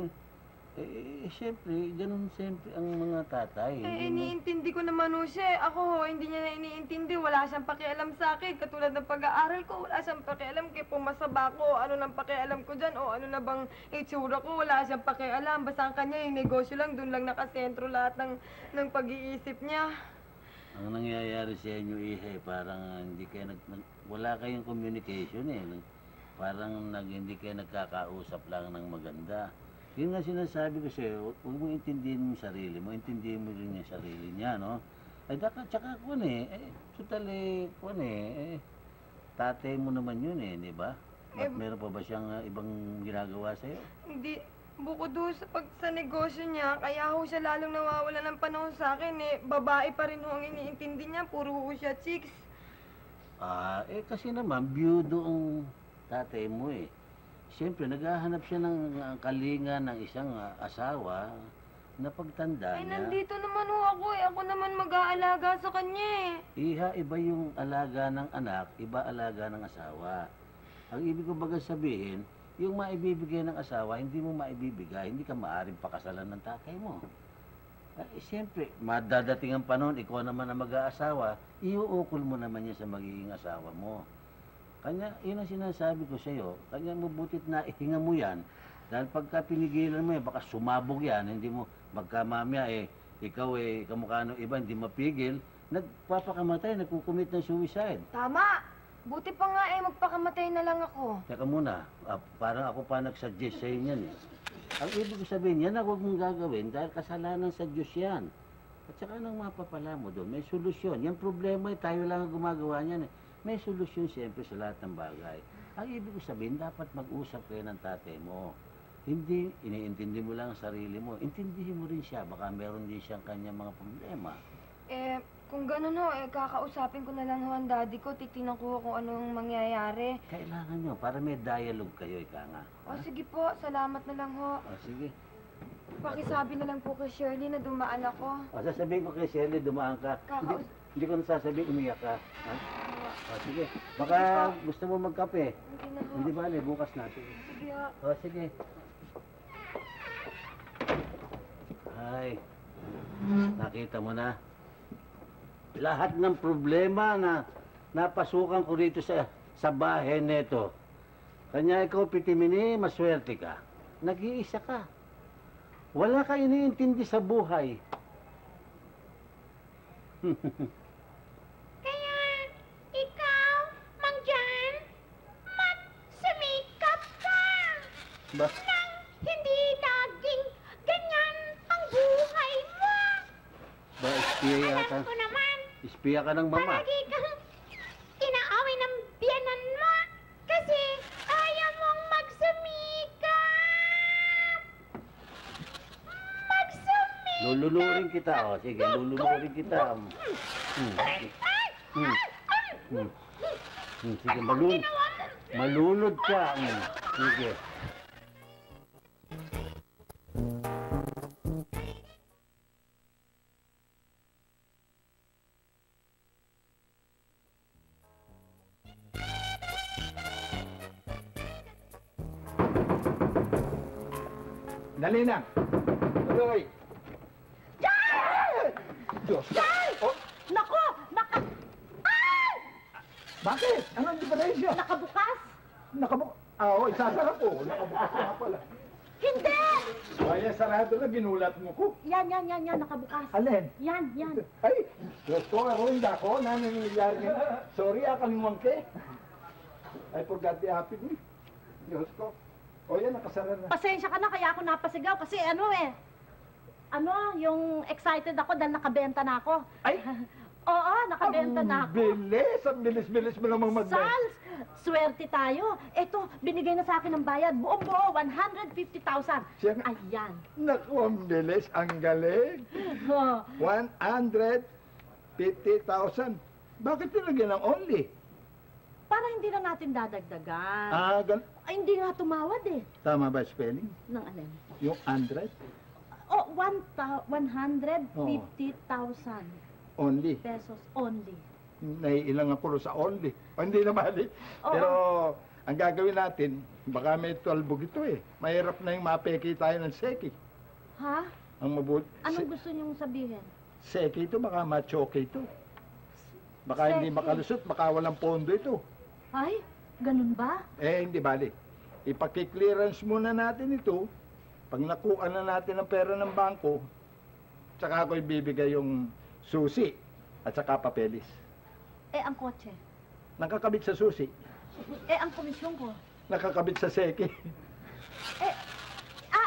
Speaker 2: siyempre, ganun siyempre ang mga tatay.
Speaker 5: Iniintindi ko naman ho siya eh. Ako ho, hindi niya na iniintindi. Wala siyang pakialam sa akin. Katulad ng pag-aaral ko, wala siyang pakialam. Kaya pumasa ba ako, ano nang pakialam ko dyan, o ano na bang itsura ko, wala siyang pakialam. Basta ang kanya, yung negosyo lang, doon lang nakasentro lahat ng pag-iisip niya.
Speaker 2: Ang nangyayari sa inyo, parang hindi kayo wala kayong communication Parang hindi kayo nagkakausap lang ng maganda. Yun nga sinasabi ko sa'yo, huwag mo intindihin mo yung sarili mo, intindihin mo rin yung sarili niya, no? Tsaka tatay mo naman yun di ba? Meron pa ba siyang ibang ginagawa sa'yo?
Speaker 5: Hindi, bukod doon sa negosyo niya, kaya ho siya lalong nawawala ng panahon sa akin babae pa rin ho ang iniintindi niya, puro ho siya chicks.
Speaker 2: Kasi naman, byudo ang tatay mo Siyempre, naghahanap siya ng kalinga ng isang asawa na pagtanda niya.
Speaker 5: Nandito naman ho ako Ako naman mag-aalaga sa kanya
Speaker 2: Iba yung alaga ng anak, iba alaga ng asawa. Ang ibig ko baga sabihin, yung maibibigay ng asawa, hindi mo maibibigay, hindi ka maaaring pakasalan ng tatay mo. Siyempre, madadating ang panahon, ikaw naman ang mag-aasawa, iuukol mo naman yan sa magiging asawa mo. Kanya, yun ang sinasabi ko sa iyo. Kanya mabutit na ihinga mo yan. Dahil pagka pinigilan mo baka sumabog yan. Hindi mo magkamamya ikaw kamukha ng iba, hindi mapigil. Nagpapakamatay, nagkukumit ng suicide.
Speaker 5: Tama! Buti pa nga magpakamatay na lang ako.
Speaker 2: Teka muna, parang ako pa nagsuggest sa inyo yan Ang ibig ko sabihin, yan na huwag mong gagawin dahil kasalanan sa Diyos yan. At saka nang mapapala mo doon, may solusyon. Yung problema tayo lang ang gumagawa niyan May solusyon siyempre sa lahat ng bagay. Ang ibig ko sabihin, dapat mag-usap kayo ng tatay mo. Hindi, iniintindi mo lang ang sarili mo. Intindihin mo rin siya, baka meron din siyang kanyang mga problema.
Speaker 5: Kung gano'n ho, kakausapin ko na lang ho ang daddy ko. Titingnan ko kung anong mangyayari.
Speaker 2: Kailangan nyo, para may dialogue kayo, ika nga.
Speaker 5: O sige po, salamat na lang ho.
Speaker 2: O, sige.
Speaker 5: Pakisabi na lang po kay Shirley na dumaan ako.
Speaker 2: O, sasabihin ko kay Shirley, dumaan ka. Hindi ko nasasabihin, umiyak ka. Ha? O, sige. Baka gusto mo magkape.
Speaker 5: Hindi na ho.
Speaker 2: Hindi ba, bukas natin.
Speaker 5: Sige ho.
Speaker 2: O, sige. Ay, nakita mo na. Lahat ng problema na napasukan ko rito sa bahay neto. Kanya ikaw, Pitimini, maswerte ka. Nag-iisa ka. Wala ka iniintindi sa buhay.
Speaker 3: Kaya, ikaw, Mang Jan, magsumikap ka.
Speaker 2: Ba?
Speaker 3: Nang hindi laging ganyan ang buhay mo.
Speaker 2: Ba, espiya yata.
Speaker 3: Alam ko naman,
Speaker 2: Espiya ka ng mama.
Speaker 3: palagi kang inaaway ng biyanan mo. Kasi ayaw mong magsumikap. Magsumikap.
Speaker 2: Lululurin kita, o. Sige, lululurin kita. Sige, malunod ka. Sige.
Speaker 7: Dali na. Tuloy. Diyos. Oh,
Speaker 1: Nako!
Speaker 7: bakit? Anong diferensya?
Speaker 1: Nakabukas?
Speaker 7: Nakabuk... Oo, isasara ko. Nakabukas na pala.
Speaker 1: Hindi!
Speaker 7: Kaya sarado na, ginulat mo ko.
Speaker 1: Yan, nakabukas.
Speaker 7: Alin?
Speaker 1: Yan.
Speaker 7: Ay, Diyos ko, ako hindi ako. Nangyayari nga. Sorry, kalimutan ka. I forgot the happy me. Diyos ko. O yan, nakasara na.
Speaker 1: Pasensya ka na, kaya ako napasigaw kasi yung excited ako dahil nakabenta na ako.
Speaker 7: Ay!
Speaker 1: Oo, nakabenta na ako.
Speaker 7: Bilis! Ang bilis-bilis mo namang magbenta.
Speaker 1: Sals, swerte tayo. Ito, binigay na sa akin ng bayad. Buong-buo, 150,000.
Speaker 7: Siya nga.
Speaker 1: Ayan.
Speaker 7: Naku, ang bilis. Ang galing.
Speaker 1: Oh,
Speaker 7: 150,000. Bakit nilagyan ng only?
Speaker 1: para hindi na natin dadagdagan. Ay, hindi nga tumawad eh.
Speaker 7: Tama ba spelling?
Speaker 1: Ng alin?
Speaker 7: Yung 100?
Speaker 1: Oh, 150,000
Speaker 7: Only.
Speaker 1: pesos only.
Speaker 7: Naiilang ako sa only. O, hindi na mali.
Speaker 1: Oo.
Speaker 7: Pero ang gagawin natin, baka may 12 ito eh. Mahirap na yung mapeki tayo ng seki.
Speaker 1: Ha?
Speaker 7: Ang mabuti.
Speaker 1: Anong gusto niyong sabihin?
Speaker 7: Seki ito, baka machoke ito. Baka hindi
Speaker 1: Seki.
Speaker 7: makalusot, baka walang pondo ito.
Speaker 1: Ay, ganun ba?
Speaker 7: Hindi bali. Ipaki-clearance muna natin ito. Pag nakuha na natin ang pera ng bangko, tsaka ako ibibigay yung susi at saka papelis.
Speaker 1: Ang kotse.
Speaker 7: Nakakabit sa susi,
Speaker 1: Ang komisyon ko.
Speaker 7: nakakabit sa seki.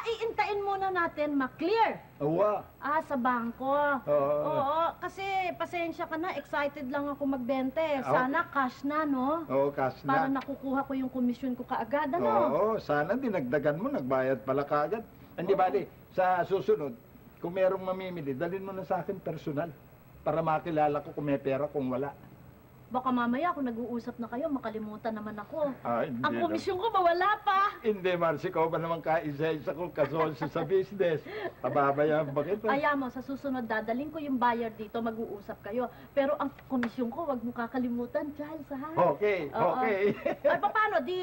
Speaker 1: Iintayin muna natin ma-clear.
Speaker 7: Awa.
Speaker 1: Sa bangko.
Speaker 7: Oo.
Speaker 1: Oo, kasi pasensya ka na, excited lang ako magbenta eh. Sana cash na, no?
Speaker 7: Oo, cash
Speaker 1: Para
Speaker 7: na.
Speaker 1: nakukuha ko yung komisyon ko kaagad, ano?
Speaker 7: Oo, sana dinagdagan mo, nagbayad pala kaagad. Hindi bali, sa susunod, kung merong mamimili, dalhin mo na sa akin personal para makilala ko kung may pera, kung wala.
Speaker 1: Baka mamaya kung nag-uusap na kayo, makalimutan naman ako.
Speaker 7: Hindi
Speaker 1: Ang komisyon ko mawala pa.
Speaker 7: Hindi, Marcy, ko ba naman kaisa-isa kong kasosyo sa business? Pababayaan ba kita?
Speaker 1: Ayaw mo, sa susunod dadaling ko yung buyer dito, mag-uusap kayo. Pero ang komisyon ko, wag mo kakalimutan, Charles, ha?
Speaker 7: Okay,
Speaker 1: Oo.
Speaker 7: okay.
Speaker 1: Ay, paano? Di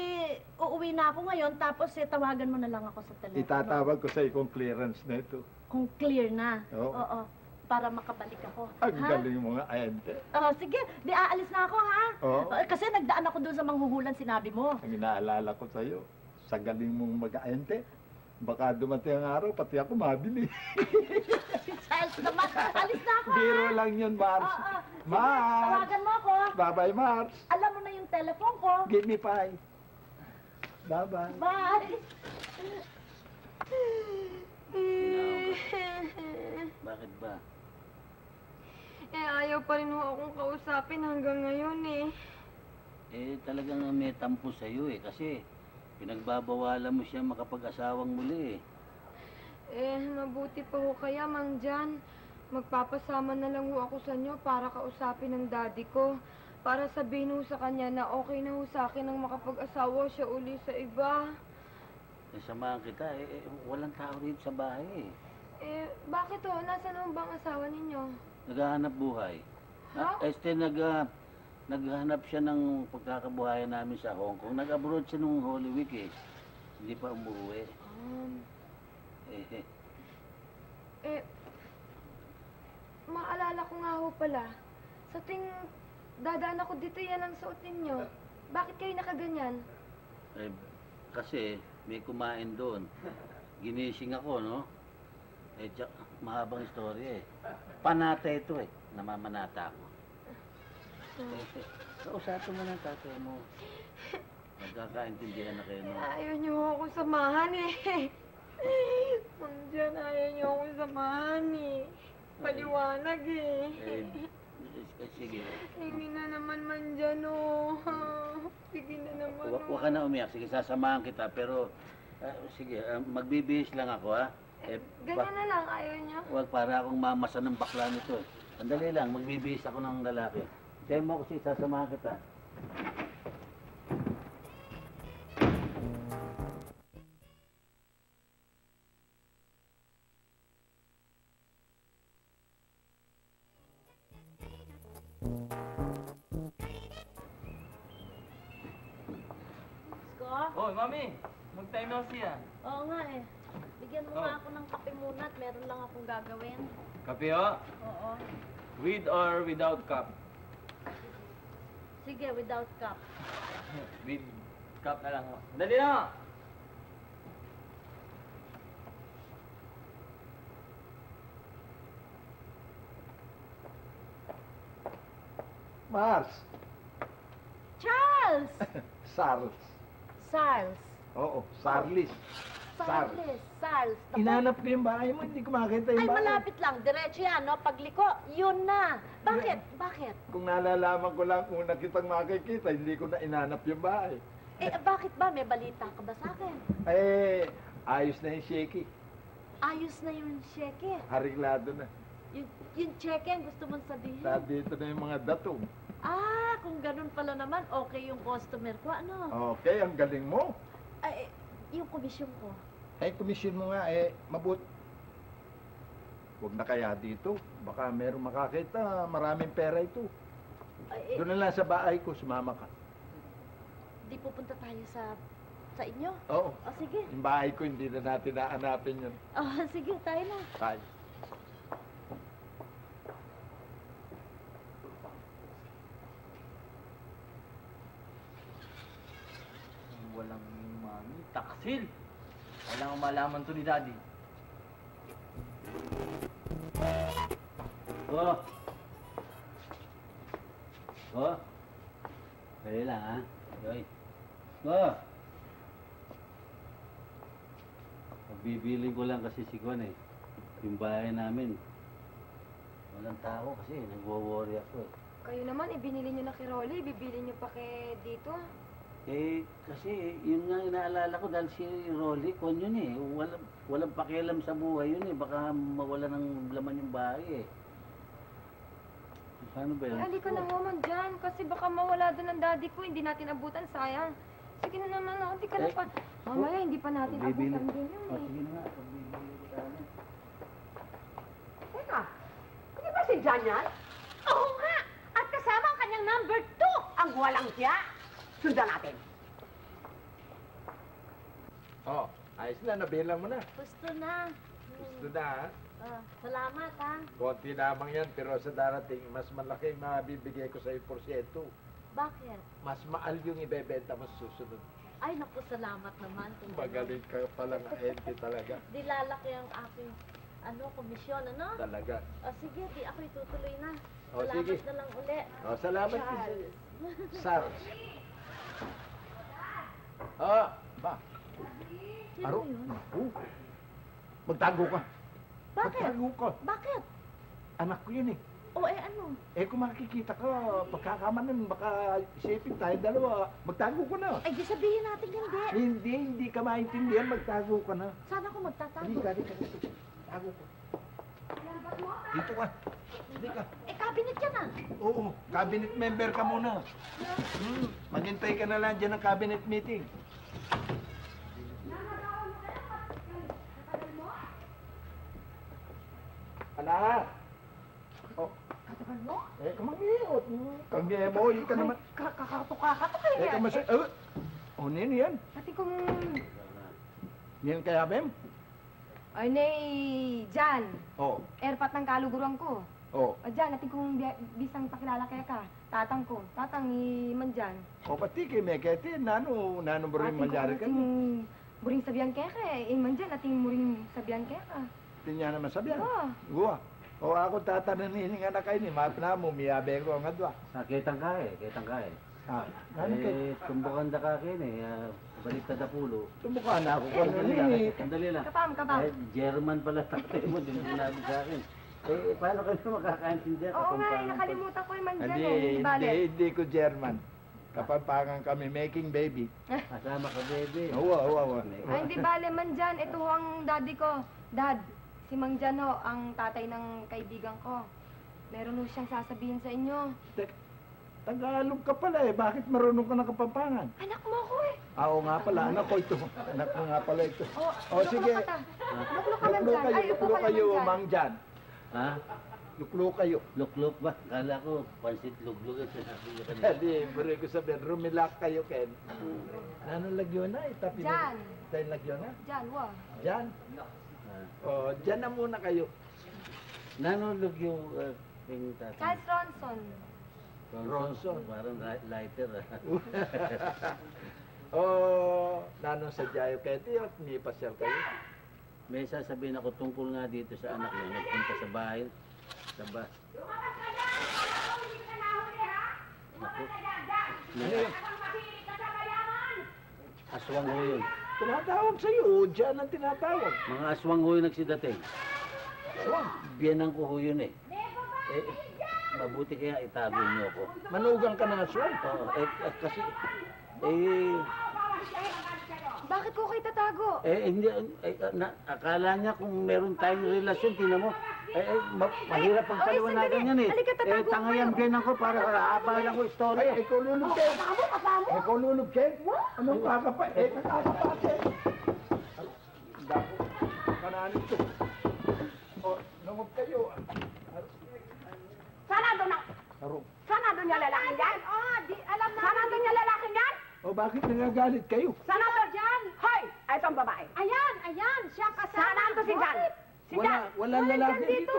Speaker 1: uuwi na ako ngayon, tapos tawagan mo na lang ako sa telepono.
Speaker 7: Itatawag ko sa kung clearance na ito.
Speaker 1: Kung clear na.
Speaker 7: Oo.
Speaker 1: Oo. Para makabalik ako.
Speaker 7: Ang
Speaker 1: ha?
Speaker 7: galing mo nga, ente.
Speaker 1: Sige, di aalis na ako, ha?
Speaker 7: Oo.
Speaker 1: Kasi nagdaan ako doon sa manghuhulan, sinabi mo.
Speaker 7: Ang inaalala ko sa'yo, sa galing mong mag-aente, baka dumating ang araw, pati ako mabili.
Speaker 1: Charles naman, alis na ako,
Speaker 7: Biro
Speaker 1: ha?
Speaker 7: lang yun, Mars.
Speaker 1: Oo. Sige,
Speaker 7: Mars!
Speaker 1: tawagan mo ako.
Speaker 7: Bye-bye, Mars.
Speaker 1: Alam mo na yung telephone ko.
Speaker 7: Give me 5. Bye-bye.
Speaker 1: Bye.
Speaker 2: Bakit ba?
Speaker 5: Ayaw pa rin ho akong kausapin hanggang ngayon
Speaker 2: Talagang may tampo sa'yo kasi pinagbabawalan mo siya makapag-asawang muli
Speaker 5: Mabuti pa ho kaya, Mang Jan. magpapasama na lang ho ako sa inyo para kausapin ng daddy ko. Para sabihin ho sa kanya na okay na ho sa akin ang makapag-asawa siya uli sa iba.
Speaker 2: Samahan kita, walang tao dito sa bahay eh.
Speaker 5: Bakit ho? Nasaan ho bang asawa ninyo?
Speaker 2: Naghahanap buhay.
Speaker 5: Ha?
Speaker 2: Naghahanap siya ng pagkakabuhayan namin sa Hong Kong. Nag-abroad siya nung Holy Week eh. Hindi pa umuwi.
Speaker 5: Maalala ko nga ho pala. Sa ting dadaan ako dito, yan ang suot ninyo. Bakit kayo nakaganyan?
Speaker 2: Kasi may kumain doon. Ginising ako, no? Mahabang istorya eh. Panata ito eh. Namamanata ako. Kausapin mo ng tatay mo. Magkakaintindihan na kayo, no?
Speaker 5: Ayaw niyo ako samahan eh. Diyan, ayaw niyo ako samahan eh. Paliwanag eh.
Speaker 2: Sige.
Speaker 5: Hindi na naman man dyan oh. Sige na naman oh.
Speaker 2: Huwag ka na umiyak. Sige, sasamahan kita. Pero, sige, magbibihis lang ako, ha?
Speaker 5: Ganyan na lang, ayaw niyo.
Speaker 2: Huwag, para akong mamasa ng bakla nito. Sandali lang, magbibihis ako ng lalaki. Tayo mo kasi, sasamahan kita.
Speaker 6: Oh, mami! Mag-time out siya.
Speaker 1: Oo nga eh. Bigyan mo nga ako ng kape muna at meron lang akong gagawin.
Speaker 6: Kape ho?
Speaker 1: Oo.
Speaker 6: With or without cup?
Speaker 1: Sige, without cup.
Speaker 6: With cup na lang ho. Dali na!
Speaker 7: Mars!
Speaker 1: Charles!
Speaker 7: Sarles.
Speaker 1: Charles.
Speaker 7: Oo, Sarlis.
Speaker 1: Charles. Charles. Naku.
Speaker 7: Inanap ko yung bahay mo, hindi ko makita yung
Speaker 1: Ay,
Speaker 7: bahay.
Speaker 1: malapit lang. Diretso yan, no? Pagliko, yun na. Bakit? Bakit?
Speaker 7: Kung nalalaman ko lang kung nakitang makikita, hindi ko na inanap yung bahay.
Speaker 1: Bakit ba? May balita ka ba sa akin?
Speaker 7: Ayos na yung shaky.
Speaker 1: Ayos na yung cheque.
Speaker 7: Hariglado na.
Speaker 1: Yung cheque ang gusto mong sabihin.
Speaker 7: Nandito na yung mga datong.
Speaker 1: Kung ganun pala naman, okay yung customer ko, ano?
Speaker 7: Okay, ang galing mo.
Speaker 1: Yung komisyon ko.
Speaker 7: Komisyon mo nga, mabut. Huwag na kaya dito. Baka merong makakita, maraming pera ito. Doon na lang sa bahay ko, sumama ka.
Speaker 1: Di pupunta tayo sa inyo?
Speaker 7: Oo.
Speaker 1: Sige.
Speaker 7: Yung bahay ko, hindi na natin naanapin yun.
Speaker 1: Sige, tayo na.
Speaker 7: Tayo.
Speaker 6: Walang mami. Taksil! Walang malaman to ni daddy.
Speaker 2: Dali lang, ha? Joy. Pagbibiling ko lang kasi si Juan eh. Yung bahay namin. Walang tao kasi, nagwo-worry ako eh.
Speaker 5: Kayo naman, ibinili niyo na kay Rolly, bibili niyo pa kay dito.
Speaker 2: Kasi yun nga inaalala ko dahil si Rolly, kon yun eh. Walang pakialam sa buhay yun eh. Baka mawala ng laman yung bahay eh. Paano ba yun?
Speaker 5: Halika na naman dyan, kasi baka mawala doon ang daddy ko, hindi natin abutan, sayang. Sige na naman, hindi ka na pa. Mamaya, hindi pa natin abutan din yun eh.
Speaker 2: Sige na nga, pagbibili ko sana.
Speaker 4: Teka, hindi ba si John yan?
Speaker 1: Oo nga! At kasama ang kanyang number 2!
Speaker 4: Ang walang siya. Sundan natin.
Speaker 7: Ayos na, nabilang mo na.
Speaker 1: Gusto na.
Speaker 7: Gusto na, ha?
Speaker 1: Salamat, ha?
Speaker 7: Konti lamang yan, pero sa darating, mas malaki mabibigay ko sa 1%.
Speaker 1: Bakit?
Speaker 7: Mas maal yung ibebenta mo sa susunod.
Speaker 1: Ay, naku, salamat naman. Kung
Speaker 7: Magaling ka pala na ente talaga.
Speaker 1: Di lalaki ang aking, komisyon, ano?
Speaker 7: Talaga.
Speaker 1: Sige, di ako itutuloy na.
Speaker 7: Sige.
Speaker 1: Salamat na lang uli.
Speaker 7: Salamat.
Speaker 1: Charles.
Speaker 7: Sarles. Ba?
Speaker 1: Sino yun?
Speaker 7: Magtago ka.
Speaker 1: Bakit?
Speaker 7: Magtago ka.
Speaker 1: Bakit?
Speaker 7: Anak ko yun eh.
Speaker 1: Ano?
Speaker 7: Kung makikita ka, pagkakamanan, baka isipin tayo dalawa. Magtago ka na.
Speaker 1: Di sabihin natin hindi.
Speaker 7: Hindi ka maintindihan, magtago ka na.
Speaker 1: Sana ako magtatago.
Speaker 7: Halika. Tago ka. Dito ka. Hindi ka.
Speaker 1: Eh, cabinet yan ah.
Speaker 7: Oo, cabinet member ka muna. Maghintay ka na lang dyan ng cabinet meeting. Anak! Oh. Eh, kumangiyot. Kangiyot mo, yun ka naman.
Speaker 5: Kakatok kayo
Speaker 7: Eh,
Speaker 5: yan.
Speaker 7: kamas... Oh, nino yan.
Speaker 5: Pati kong...
Speaker 7: Yan kaya, Bem?
Speaker 5: Ay, nay, Jan.
Speaker 7: Oh,
Speaker 5: Airpat ng kaluguran ko.
Speaker 7: oh.
Speaker 5: Jan, ating kong bisang pakilala kaya ka. Tatang ko. Tatang ni Manjan.
Speaker 7: O, pati kay Mekete, nano mo rin mangyari ka.
Speaker 5: Ating muring sabihan kaya ka eh. Manjan, ating muring sabihan kaya ka.
Speaker 7: Tinya naman sabihan.
Speaker 5: Oo.
Speaker 7: Gua. O ako tatananin nga na kayo ni Mapna mo, miyabe ko ang adwa.
Speaker 2: Kitang kaya.
Speaker 7: Ha? Ano kayo?
Speaker 2: Tumbukan da ka kin baliktad na pulo.
Speaker 7: Tumukha na ako kung ano ni.
Speaker 2: Sandali lang.
Speaker 5: Kapam.
Speaker 2: German pala tatay mo, din sinabi sa akin. Paano kayo makakaintindihan?
Speaker 5: Oo nga,
Speaker 2: Kapampangan
Speaker 5: nakalimutan ko yung Manjan
Speaker 7: Hindi,
Speaker 5: eh. Hindi bale.
Speaker 7: hindi ko German. Kapampangan kami, making baby.
Speaker 2: Kasama ka, baby.
Speaker 7: Oo.
Speaker 5: Ay, hindi bale, Manjan. Ito ho ang daddy ko. Dad, si Mang Jan ho, ang tatay ng kaibigan ko. Meron ho siyang sasabihin sa inyo.
Speaker 7: Tagalog ka pala eh. Bakit marunong ka ng Kapampangan?
Speaker 5: Anak mo ko eh.
Speaker 7: Oo nga pala, anak ko ito. Anak ko nga pala ito.
Speaker 5: Oh,
Speaker 7: O sige,
Speaker 5: Luklok ka,
Speaker 7: luklo
Speaker 5: Manjan.
Speaker 7: kayo,
Speaker 5: Ay, upo
Speaker 7: luklo
Speaker 5: ka
Speaker 7: kayo,
Speaker 5: Manjan.
Speaker 7: Mang Jan.
Speaker 2: Ha?
Speaker 7: Luklo kayo.
Speaker 2: Lukluk ba? Kala ko, pansit lugluk ang sinabi niya kanina.
Speaker 7: Hindi, bro ko sabihin, rumilak kayo, Ken. Ano lagyo na? Itapin
Speaker 5: Jan.
Speaker 7: Tayo lagyo na?
Speaker 5: Jan, wa.
Speaker 7: Jan. O, dyan na muna kayo.
Speaker 2: Nanulog yung tatay.
Speaker 5: Charles Ronson.
Speaker 7: Ronson.
Speaker 2: Parang lighter.
Speaker 7: O, nanong sa Jayo Keti, at may pasyal kayo.
Speaker 2: May sasabihin ako tungkol nga dito sa anak niya. Nagpunta sa bahay. Naku. May aswang ho yun.
Speaker 7: Tinatawag sa'yo, dyan ang tinatawag.
Speaker 2: Mga aswang ho yung nagsidating.
Speaker 7: Aswang.
Speaker 2: Biyanan ko ho yun eh. Mabuti kaya itago niyo ako.
Speaker 7: Manugang ka ng aswang.
Speaker 2: Oo, kasi,
Speaker 5: Bakit ko kayo tatago?
Speaker 2: hindi, akala niya kung meron tayong relasyon, tinan mo, mahirap ang
Speaker 5: Okay,
Speaker 2: paliwanagan
Speaker 5: sandali.
Speaker 2: yan eh.
Speaker 5: Halika, tatago
Speaker 2: Tangayan
Speaker 5: kayo.
Speaker 2: biyanan ko para aabalan ko istorya.
Speaker 7: Ay, ikaw lulog, Ken. Ikaw lulog, Ken. Anong kakapa? Kakapa, Ken. Dako. Kananin to. O, nangop kayo.
Speaker 4: Sana doon na...
Speaker 7: Taro.
Speaker 4: Sana doon niya lalaki yan?
Speaker 1: Alam na.
Speaker 4: Sana doon niya lalaki yan?
Speaker 7: O, bakit nagagalit kayo?
Speaker 4: Sana doon Jan? Hoy! Ay, itong babae.
Speaker 1: Ayan, siya kasama.
Speaker 4: Sana ito si Jan. Si Jan.
Speaker 7: Walang lalaki dito.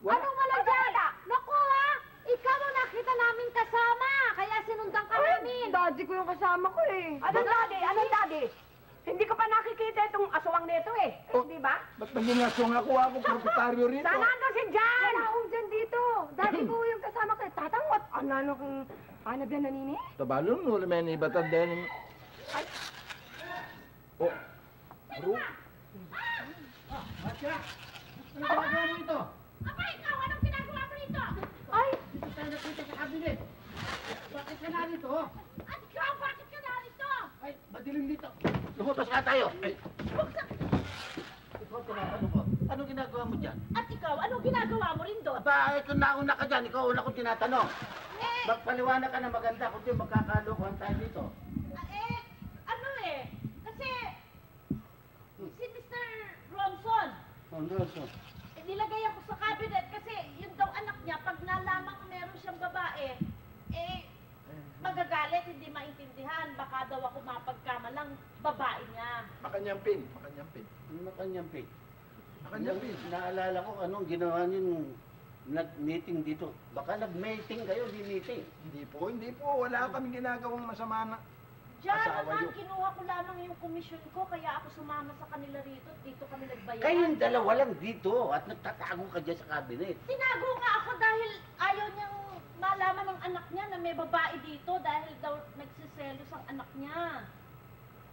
Speaker 7: Wala.
Speaker 1: Anong wala dyan? Naku ha, ikaw ang nakita namin kasama, kaya sinundan ka namin.
Speaker 5: Daddy ko yung kasama ko eh.
Speaker 4: Anong daddy? Anong daddy? Hindi ko pa nakikita itong aswang nito eh. Di ba?
Speaker 7: Ba't naging aswang ako? Ako proprietaryo rito.
Speaker 4: Sana doon si Jan!
Speaker 5: Wala akong dyan dito. Daddy ko yung kasama ko. Tatangot. Ano kung... Ano ba nanini?
Speaker 7: Tabalon, wala may nibatan din. Ay. O. Aro. Masya. Ano ginagawa mo ito?
Speaker 1: Aba, ikaw, anong ginagawa mo rito?
Speaker 5: Ay!
Speaker 7: Dito tayo nakita sa kabinet. Bakit ka narito?
Speaker 1: At ikaw, bakit ka narito?
Speaker 7: Ay, madilim dito.
Speaker 2: Lumabas nga tayo. Ikaw tinatanong ko, anong ginagawa mo dyan?
Speaker 1: At ikaw, anong ginagawa mo rin doon?
Speaker 2: Aba, ito nauna ka dyan, ikaw una kong tinatanong. Magpaliwanag ka na maganda, kundi magkakalokohan tayo dito.
Speaker 1: Kasi, si Mr. Ronson, nilagay ako sa cabinet kasi yun daw anak niya, pag nalaman meron siyang babae, magagalit, hindi maintindihan, baka daw ako mapagkamalang babae niya.
Speaker 7: Makanyampin. Makanyampin.
Speaker 2: Makanyampi.
Speaker 7: Makanyampin.
Speaker 2: Naalala ko anong ginawa niyo nung nag-meeting dito. Baka nag-meeting kayo, di meeting.
Speaker 7: Hindi po. Wala kami ginagawang masama na.
Speaker 1: Diyan
Speaker 7: Asawa
Speaker 1: naman,
Speaker 7: yun.
Speaker 1: kinuha ko lamang yung komisyon ko, kaya ako sumama sa kanila rito at dito kami nagbayaran.
Speaker 2: Kayong dalawa lang dito at nagtatago ka dyan sa cabinet.
Speaker 1: Tinago nga ako dahil ayaw niyang malaman ng anak niya na may babae dito dahil daw nagsiselos ang anak niya.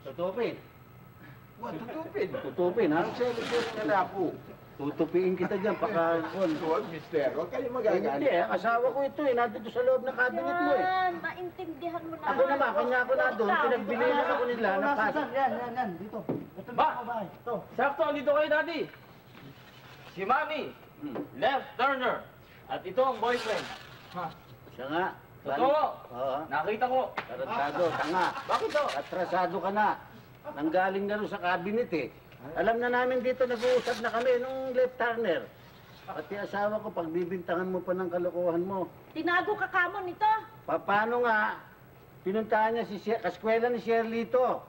Speaker 2: Tutupin.
Speaker 7: Huwag tutupin.
Speaker 2: Tutupin, ha?
Speaker 7: Ang selos-selos na ako.
Speaker 2: Tutupiin kita dyan, paka...
Speaker 7: Huwag, mister. Huwag kayo
Speaker 2: Hindi,
Speaker 7: magagalit.
Speaker 2: asawa ko ito eh. Nandito sa loob ng cabinet mo eh.
Speaker 1: Yan, maintindihan mo na.
Speaker 2: Ako naman, kanya ako na doon. Pinagbilinan ako nila ng pasok.
Speaker 7: Yan. Dito. Ito
Speaker 6: Ba?
Speaker 7: na babae. Ito.
Speaker 6: Sakto, andito kayo, Daddy. Si Mami, Left Turner. At ito ang boyfriend. Ha?
Speaker 2: Siya nga.
Speaker 6: Totoo.
Speaker 2: Oo.
Speaker 6: Nakita ko.
Speaker 2: Tarantado, tanga.
Speaker 6: Bakit to?
Speaker 2: Atrasado ka na. Nanggaling na rin sa cabinet eh. Alam na namin dito, nag-uusap na kami nung left turner. Pati asawa ko, pagbibintangan mo pa ng kalokohan mo.
Speaker 1: Tinago ka kamon nito.
Speaker 2: Paano nga, pinuntahan niya si kaskwela ni Sherlito.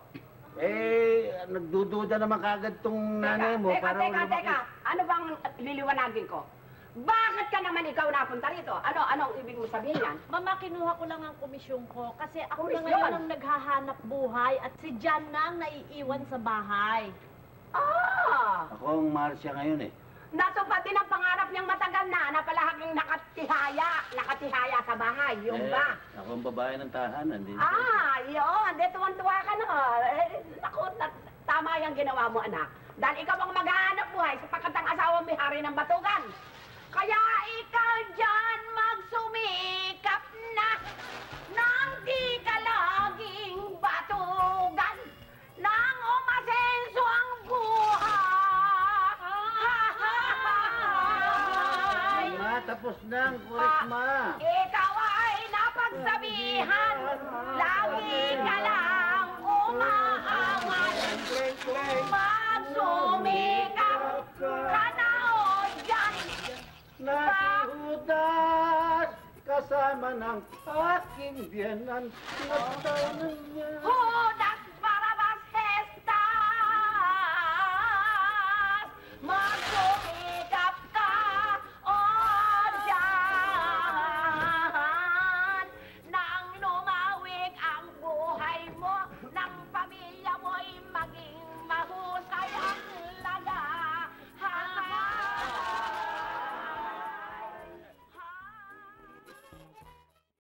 Speaker 2: Nagdududa naman kagad tong nanay mo.
Speaker 4: Teka. Ano bang liliwanagin ko? Bakit ka naman ikaw napunta rito? Anong ibig mo sabihin yan?
Speaker 1: Mama, kinuha ko lang ang komisyon ko kasi ako na
Speaker 4: Komisyon?
Speaker 1: ngayon ang naghahanap buhay at si Jan na ang naiiwan sa bahay.
Speaker 2: Ako ang Marcia ngayon eh.
Speaker 4: Natupad din ang pangarap niyang matagal na palahaging nakatihaya sa bahay. Yung ba?
Speaker 2: Ako ang babae ng tahanan.
Speaker 4: Yun. Di tuwan-tuwa ka na. Naku, tama yung ginawa mo, anak. Dahil ikaw ang maghahanap buhay sapagkat ang asawa may hari ng batugan. Kaya ikaw dyan magsumikap na nang di ka laging batugan nang umasenso ang buhay.
Speaker 2: Tapos na ang kurisma.
Speaker 4: Ikaw ay napagsabihan, lagi ka lang umaangat. Magsumikap ka na o dyan.
Speaker 2: Nakihudas kasama ng aking biyanan. Nagtanan niya.
Speaker 4: Hudas